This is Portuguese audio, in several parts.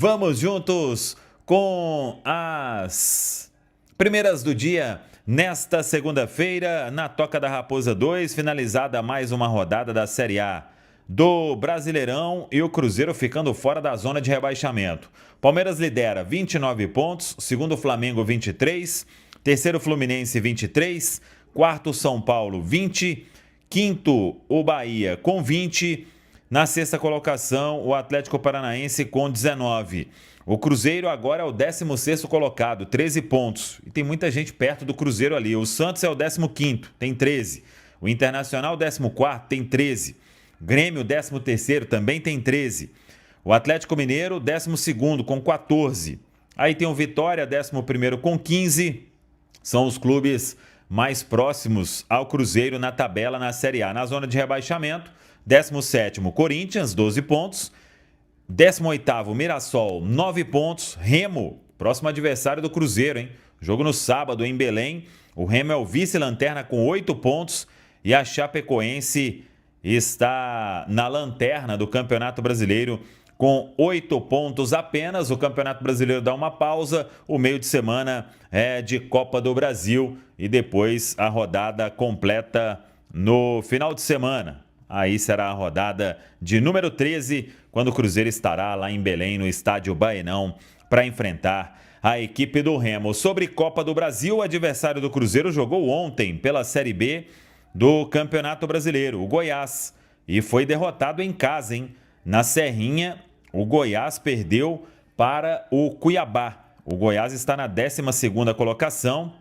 Vamos juntos com as primeiras do dia nesta segunda-feira, na Toca da Raposa 2, finalizada mais uma rodada da Série A do Brasileirão e o Cruzeiro ficando fora da zona de rebaixamento. Palmeiras lidera 29 pontos, segundo Flamengo 23, terceiro Fluminense 23, quarto São Paulo 20, quinto o Bahia com 20. Na sexta colocação, o Atlético Paranaense com 19. O Cruzeiro agora é o 16º colocado, 13 pontos. E tem muita gente perto do Cruzeiro ali. O Santos é o 15º, tem 13. O Internacional, 14º, tem 13. Grêmio, 13º, também tem 13. O Atlético Mineiro, 12º, com 14. Aí tem o Vitória, 11º, com 15. São os clubes mais próximos ao Cruzeiro na tabela na Série A. Na zona de rebaixamento, 17º Corinthians, 12 pontos. 18º Mirassol, 9 pontos. Remo, próximo adversário do Cruzeiro, hein? Jogo no sábado em Belém. O Remo é o vice-lanterna com 8 pontos. E a Chapecoense está na lanterna do Campeonato Brasileiro com 8 pontos apenas. O Campeonato Brasileiro dá uma pausa. O meio de semana é de Copa do Brasil. E depois a rodada completa no final de semana. Aí será a rodada de número 13, quando o Cruzeiro estará lá em Belém, no estádio Baenão, para enfrentar a equipe do Remo. Sobre Copa do Brasil, o adversário do Cruzeiro jogou ontem pela Série B do Campeonato Brasileiro, o Goiás, e foi derrotado em casa, hein? Na Serrinha, o Goiás perdeu para o Cuiabá. O Goiás está na 12ª colocação.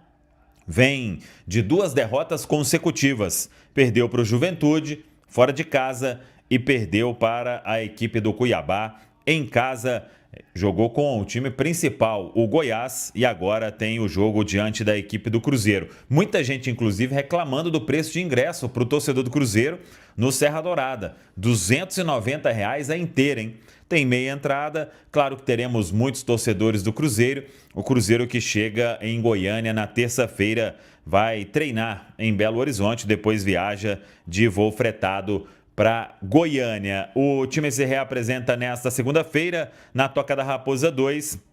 Vem de 2 derrotas consecutivas. Perdeu para o Juventude fora de casa e perdeu para a equipe do Cuiabá em casa. Jogou com o time principal, o Goiás, e agora tem o jogo diante da equipe do Cruzeiro. Muita gente, inclusive, reclamando do preço de ingresso para o torcedor do Cruzeiro no Serra Dourada. R$ 290 a inteira, hein? Tem meia entrada, claro que teremos muitos torcedores do Cruzeiro. O Cruzeiro que chega em Goiânia na terça-feira vai treinar em Belo Horizonte, depois viaja de voo fretado para Goiânia. O time se reapresenta nesta segunda-feira na Toca da Raposa 2.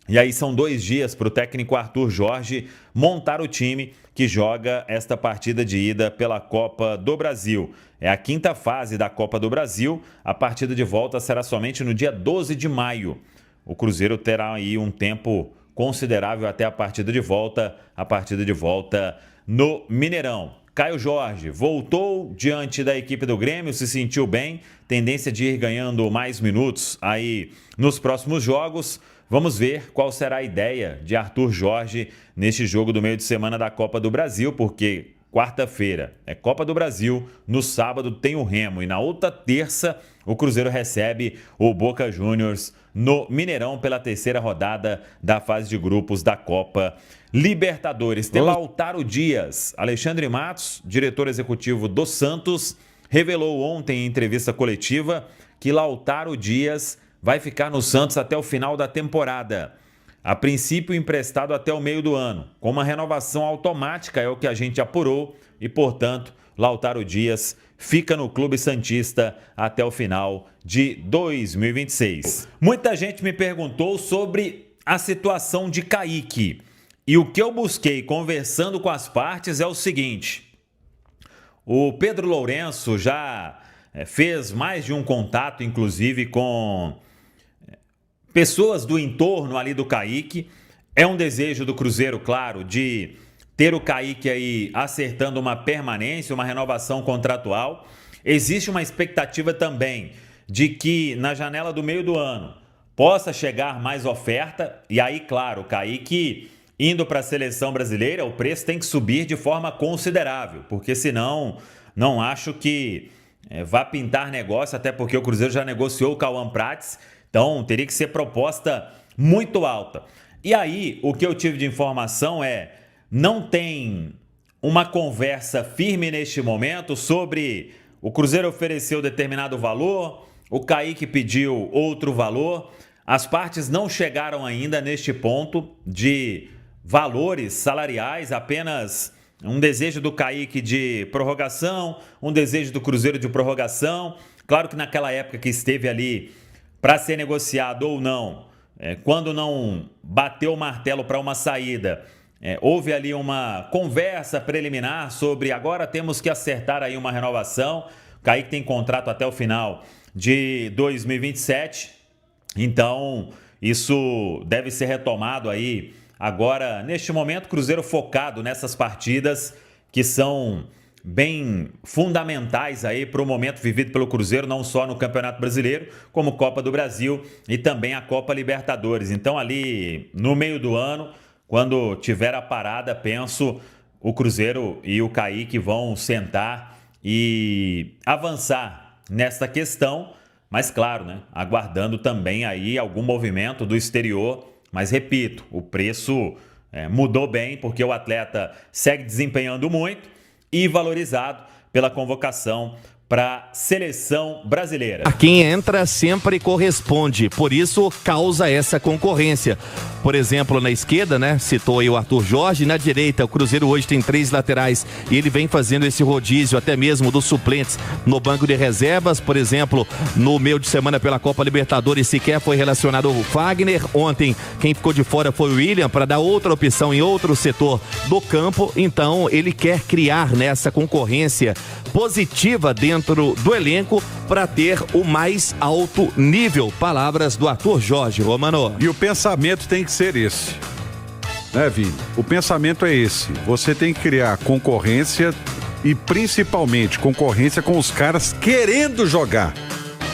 E aí são 2 dias para o técnico Arthur Jorge montar o time que joga esta partida de ida pela Copa do Brasil. É a 5ª fase da Copa do Brasil. A partida de volta será somente no dia 12 de maio. O Cruzeiro terá aí um tempo considerável até a partida de volta no Mineirão. Caio Jorge voltou diante da equipe do Grêmio, se sentiu bem, tendência de ir ganhando mais minutos aí nos próximos jogos. Vamos ver qual será a ideia de Arthur Jorge neste jogo do meio de semana da Copa do Brasil, porque quarta-feira é Copa do Brasil, no sábado tem o Remo e na outra terça o Cruzeiro recebe o Boca Juniors no Mineirão pela 3ª rodada da fase de grupos da Copa Libertadores. Tem Lautaro Dias. Alexandre Matos, diretor executivo do Santos, revelou ontem em entrevista coletiva que Lautaro Dias vai ficar no Santos até o final da temporada. A princípio emprestado até o meio do ano, com uma renovação automática, é o que a gente apurou, e portanto Lautaro Dias fica no Clube Santista até o final de 2026. Muita gente me perguntou sobre a situação de Kaique. E o que eu busquei conversando com as partes é o seguinte: o Pedro Lourenço já fez mais de um contato, inclusive, com pessoas do entorno ali do Kaique. É um desejo do Cruzeiro, claro, de ter o Kaique aí acertando uma permanência, uma renovação contratual. Existe uma expectativa também de que na janela do meio do ano possa chegar mais oferta. E aí, claro, o Kaique indo para a seleção brasileira, o preço tem que subir de forma considerável, porque senão não acho que vá pintar negócio, até porque o Cruzeiro já negociou o Cauã Prates, então teria que ser proposta muito alta. E aí, o que eu tive de informação é: não tem uma conversa firme neste momento sobre o Cruzeiro ofereceu determinado valor, o Kaique pediu outro valor. As partes não chegaram ainda neste ponto de valores salariais, apenas um desejo do Kaique de prorrogação, um desejo do Cruzeiro de prorrogação. Claro que naquela época que esteve ali para ser negociado ou não, quando não bateu o martelo para uma saída, houve ali uma conversa preliminar sobre agora temos que acertar aí uma renovação. O Kaique tem contrato até o final de 2027, então isso deve ser retomado aí agora, neste momento, Cruzeiro focado nessas partidas que são bem fundamentais aí para o momento vivido pelo Cruzeiro, não só no Campeonato Brasileiro, como Copa do Brasil e também a Copa Libertadores. Então ali no meio do ano, quando tiver a parada, penso, o Cruzeiro e o Kaique vão sentar e avançar nesta questão, mas claro, né, aguardando também aí algum movimento do exterior. Mas repito, o preço mudou bem porque o atleta segue desempenhando muito e valorizado pela convocação para a seleção brasileira. Quem entra sempre corresponde, por isso causa essa concorrência. Por exemplo, na esquerda, né, citou aí o Arthur Jorge, na direita o Cruzeiro hoje tem 3 laterais e ele vem fazendo esse rodízio até mesmo dos suplentes no banco de reservas. Por exemplo, no meio de semana pela Copa Libertadores sequer foi relacionado o Fagner. Ontem quem ficou de fora foi o William para dar outra opção em outro setor do campo. Então ele quer criar nessa concorrência positiva dentro do elenco para ter o mais alto nível. Palavras do Arthur Jorge, Romano. E o pensamento tem que ser esse, né, Vini? O pensamento é esse. Você tem que criar concorrência e principalmente concorrência com os caras querendo jogar.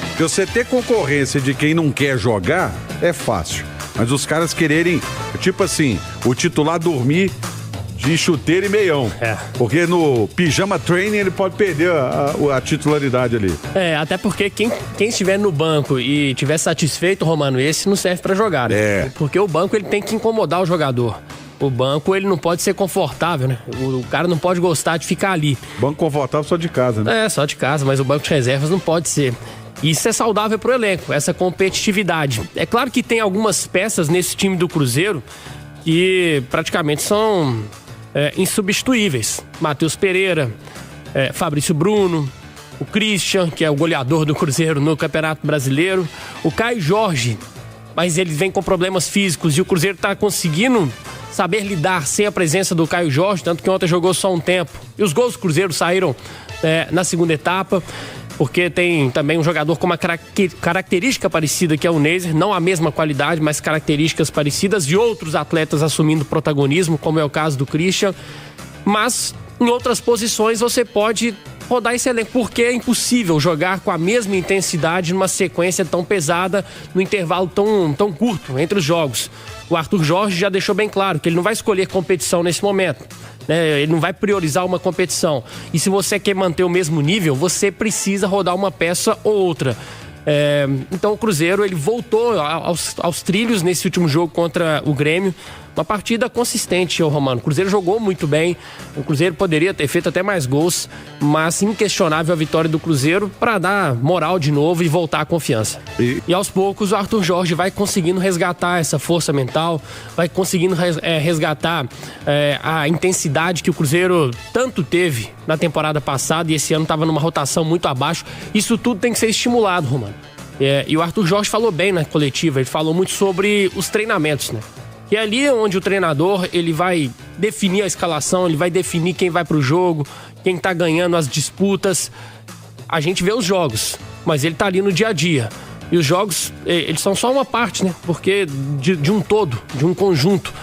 Porque você ter concorrência de quem não quer jogar é fácil. Mas os caras quererem, tipo assim, o titular dormir de chuteiro e meião. Porque no pijama training ele pode perder a titularidade ali. Até porque quem estiver no banco e estiver satisfeito, Romano, esse não serve pra jogar, né? Porque o banco ele tem que incomodar o jogador. O banco ele não pode ser confortável, né? O cara não pode gostar de ficar ali. Banco confortável só de casa, né? Só de casa, mas o banco de reservas não pode ser. Isso é saudável pro elenco, essa competitividade. É claro que tem algumas peças nesse time do Cruzeiro que praticamente são insubstituíveis. Matheus Pereira, Fabrício Bruno, o Christian, que é o goleador do Cruzeiro no Campeonato Brasileiro, o Caio Jorge, mas ele vem com problemas físicos e o Cruzeiro está conseguindo saber lidar sem a presença do Caio Jorge, tanto que ontem jogou só um tempo. E os gols do Cruzeiro saíram na segunda etapa, porque tem também um jogador com uma característica parecida, que é o Neiser, não a mesma qualidade, mas características parecidas, e outros atletas assumindo protagonismo, como é o caso do Christian. Mas em outras posições você pode rodar esse elenco, porque é impossível jogar com a mesma intensidade numa sequência tão pesada, no intervalo tão curto entre os jogos. O Arthur Jorge já deixou bem claro que ele não vai escolher competição nesse momento. Ele não vai priorizar uma competição. E se você quer manter o mesmo nível, você precisa rodar uma peça ou outra. Então o Cruzeiro ele voltou aos trilhos nesse último jogo contra o Grêmio. Uma partida consistente, Romano. O Cruzeiro jogou muito bem. O Cruzeiro poderia ter feito até mais gols, mas inquestionável a vitória do Cruzeiro para dar moral de novo e voltar a confiança. E aos poucos o Arthur Jorge vai conseguindo resgatar essa força mental, vai conseguindo resgatar a intensidade que o Cruzeiro tanto teve na temporada passada, e esse ano estava numa rotação muito abaixo. Isso tudo tem que ser estimulado, Romano. E o Arthur Jorge falou bem na coletiva, ele falou muito sobre os treinamentos, né? E é ali onde o treinador ele vai definir a escalação, ele vai definir quem vai pro jogo, quem tá ganhando as disputas. A gente vê os jogos, mas ele tá ali no dia a dia. E os jogos, eles são só uma parte, né? Porque de um todo, de um conjunto.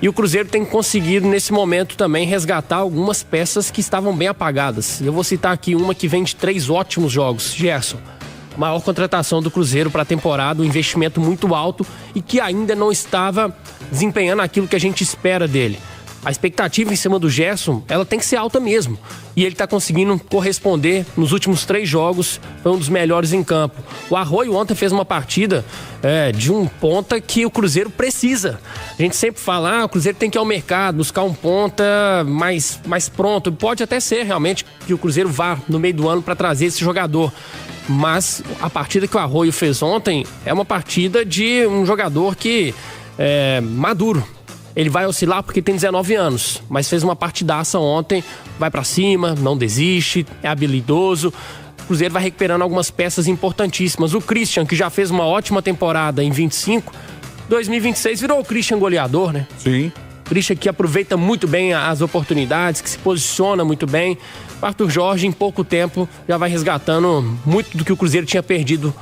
E o Cruzeiro tem conseguido, nesse momento, também resgatar algumas peças que estavam bem apagadas. Eu vou citar aqui uma que vem de 3 ótimos jogos. Gerson. Maior contratação do Cruzeiro para a temporada, um investimento muito alto e que ainda não estava desempenhando aquilo que a gente espera dele. A expectativa em cima do Gerson, ela tem que ser alta mesmo. E ele está conseguindo corresponder nos últimos 3 jogos, foi um dos melhores em campo. O Arroio ontem fez uma partida de um ponta que o Cruzeiro precisa. A gente sempre fala, o Cruzeiro tem que ir ao mercado, buscar um ponta mais pronto. Pode até ser realmente que o Cruzeiro vá no meio do ano para trazer esse jogador. Mas a partida que o Arroio fez ontem é uma partida de um jogador que é maduro. Ele vai oscilar porque tem 19 anos, mas fez uma partidaça ontem, vai pra cima, não desiste, é habilidoso. O Cruzeiro vai recuperando algumas peças importantíssimas. O Christian, que já fez uma ótima temporada em 25, 2026 virou o Christian goleador, né? Sim. Christian que aproveita muito bem as oportunidades, que se posiciona muito bem. O Arthur Jorge, em pouco tempo, já vai resgatando muito do que o Cruzeiro tinha perdido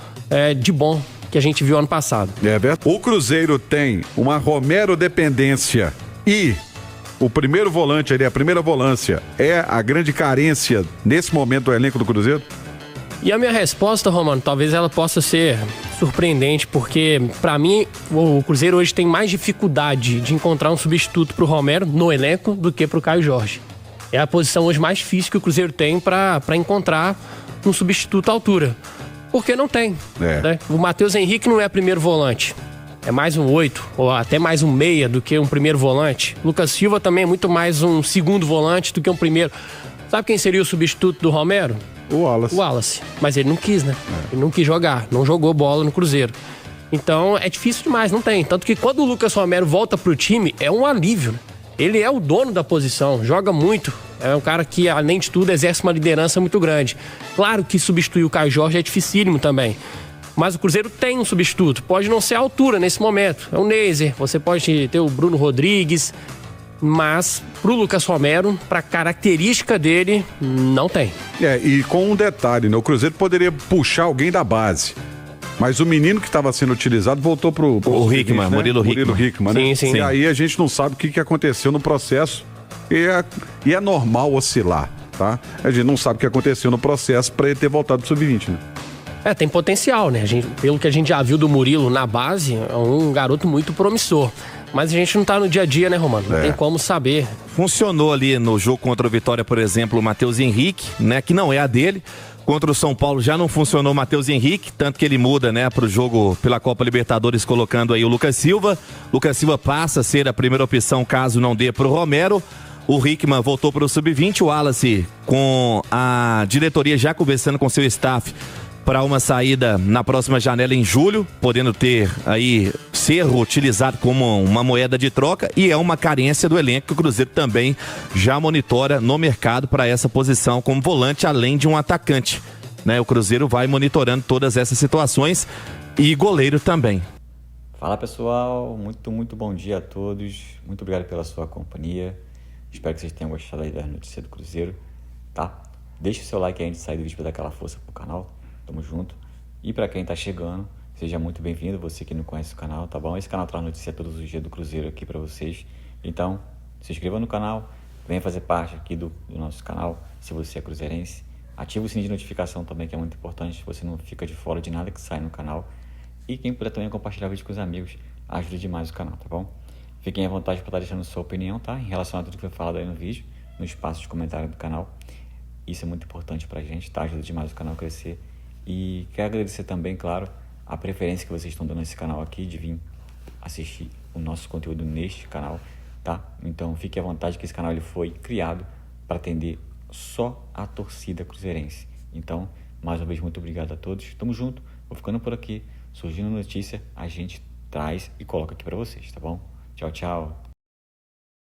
de bom que a gente viu ano passado. É verdade. O Cruzeiro tem uma Romero dependência e o primeiro volante ali, a primeira volância, é a grande carência nesse momento do elenco do Cruzeiro? E a minha resposta, Romano, talvez ela possa ser surpreendente, porque pra mim o Cruzeiro hoje tem mais dificuldade de encontrar um substituto pro Romero no elenco do que pro Caio Jorge. É a posição hoje mais difícil que o Cruzeiro tem pra encontrar um substituto à altura. Porque não tem. Né? O Matheus Henrique não é primeiro volante. É mais um 8, ou até mais um meia do que um primeiro volante. Lucas Silva também é muito mais um segundo volante do que um primeiro. Sabe quem seria o substituto do Romero? O Wallace. O Wallace. Mas ele não quis, né? Ele não quis jogar, não jogou bola no Cruzeiro. Então é difícil demais, não tem. Tanto que quando o Lucas Romero volta pro time, é um alívio, né? Ele é o dono da posição, joga muito. É um cara que, além de tudo, exerce uma liderança muito grande. Claro que substituir o Caio Jorge é dificílimo também. Mas o Cruzeiro tem um substituto. Pode não ser a altura nesse momento. É o Neiser, você pode ter o Bruno Rodrigues. Mas pro Lucas Romero, pra característica dele, não tem. E com um detalhe, né? O Cruzeiro poderia puxar alguém da base. Mas o menino que estava sendo utilizado voltou pro o Hickman, né? Murilo Hickman, né? Sim. E aí a gente não sabe o que aconteceu no processo. E é normal oscilar, tá? A gente não sabe o que aconteceu no processo para ele ter voltado pro sub-20, né? Tem potencial, né? Pelo que a gente já viu do Murilo na base, é um garoto muito promissor. Mas a gente não tá no dia a dia, né, Romano? Não tem como saber. Funcionou ali no jogo contra o Vitória, por exemplo, o Matheus Henrique, né? Que não é a dele. Contra o São Paulo já não funcionou o Matheus Henrique, tanto que ele muda, né, pro jogo pela Copa Libertadores, colocando aí o Lucas Silva. Lucas Silva passa a ser a primeira opção caso não dê pro Romero. O Hickman voltou pro sub-20, o Wallace com a diretoria já conversando com seu staff para uma saída na próxima janela em julho, podendo ser utilizado como uma moeda de troca, e é uma carência do elenco que o Cruzeiro também já monitora no mercado para essa posição como volante, além de um atacante, né? O Cruzeiro vai monitorando todas essas situações e goleiro também. Fala pessoal, muito bom dia a todos, muito obrigado pela sua companhia, espero que vocês tenham gostado aí da notícia do Cruzeiro, tá? Deixa o seu like aí antes de sair do vídeo para dar aquela força pro canal. Tamo junto. E para quem tá chegando, seja muito bem-vindo, você que não conhece o canal, tá bom? Esse canal traz notícia todos os dias do Cruzeiro aqui para vocês. Então, se inscreva no canal, venha fazer parte aqui do nosso canal, se você é cruzeirense. Ativa o sininho de notificação também, que é muito importante, você não fica de fora de nada que sai no canal. E quem puder também compartilhar o vídeo com os amigos, ajuda demais o canal, tá bom? Fiquem à vontade para estar deixando sua opinião, tá? Em relação a tudo que foi falado aí no vídeo, no espaço de comentário do canal. Isso é muito importante pra gente, tá? Ajuda demais o canal a crescer. E quero agradecer também, claro, a preferência que vocês estão dando nesse canal aqui, de vir assistir o nosso conteúdo neste canal, tá? Então fique à vontade que esse canal ele foi criado para atender só a torcida cruzeirense. Então, mais uma vez, muito obrigado a todos. Tamo junto, vou ficando por aqui. Surgindo notícia, a gente traz e coloca aqui para vocês, tá bom? Tchau, tchau.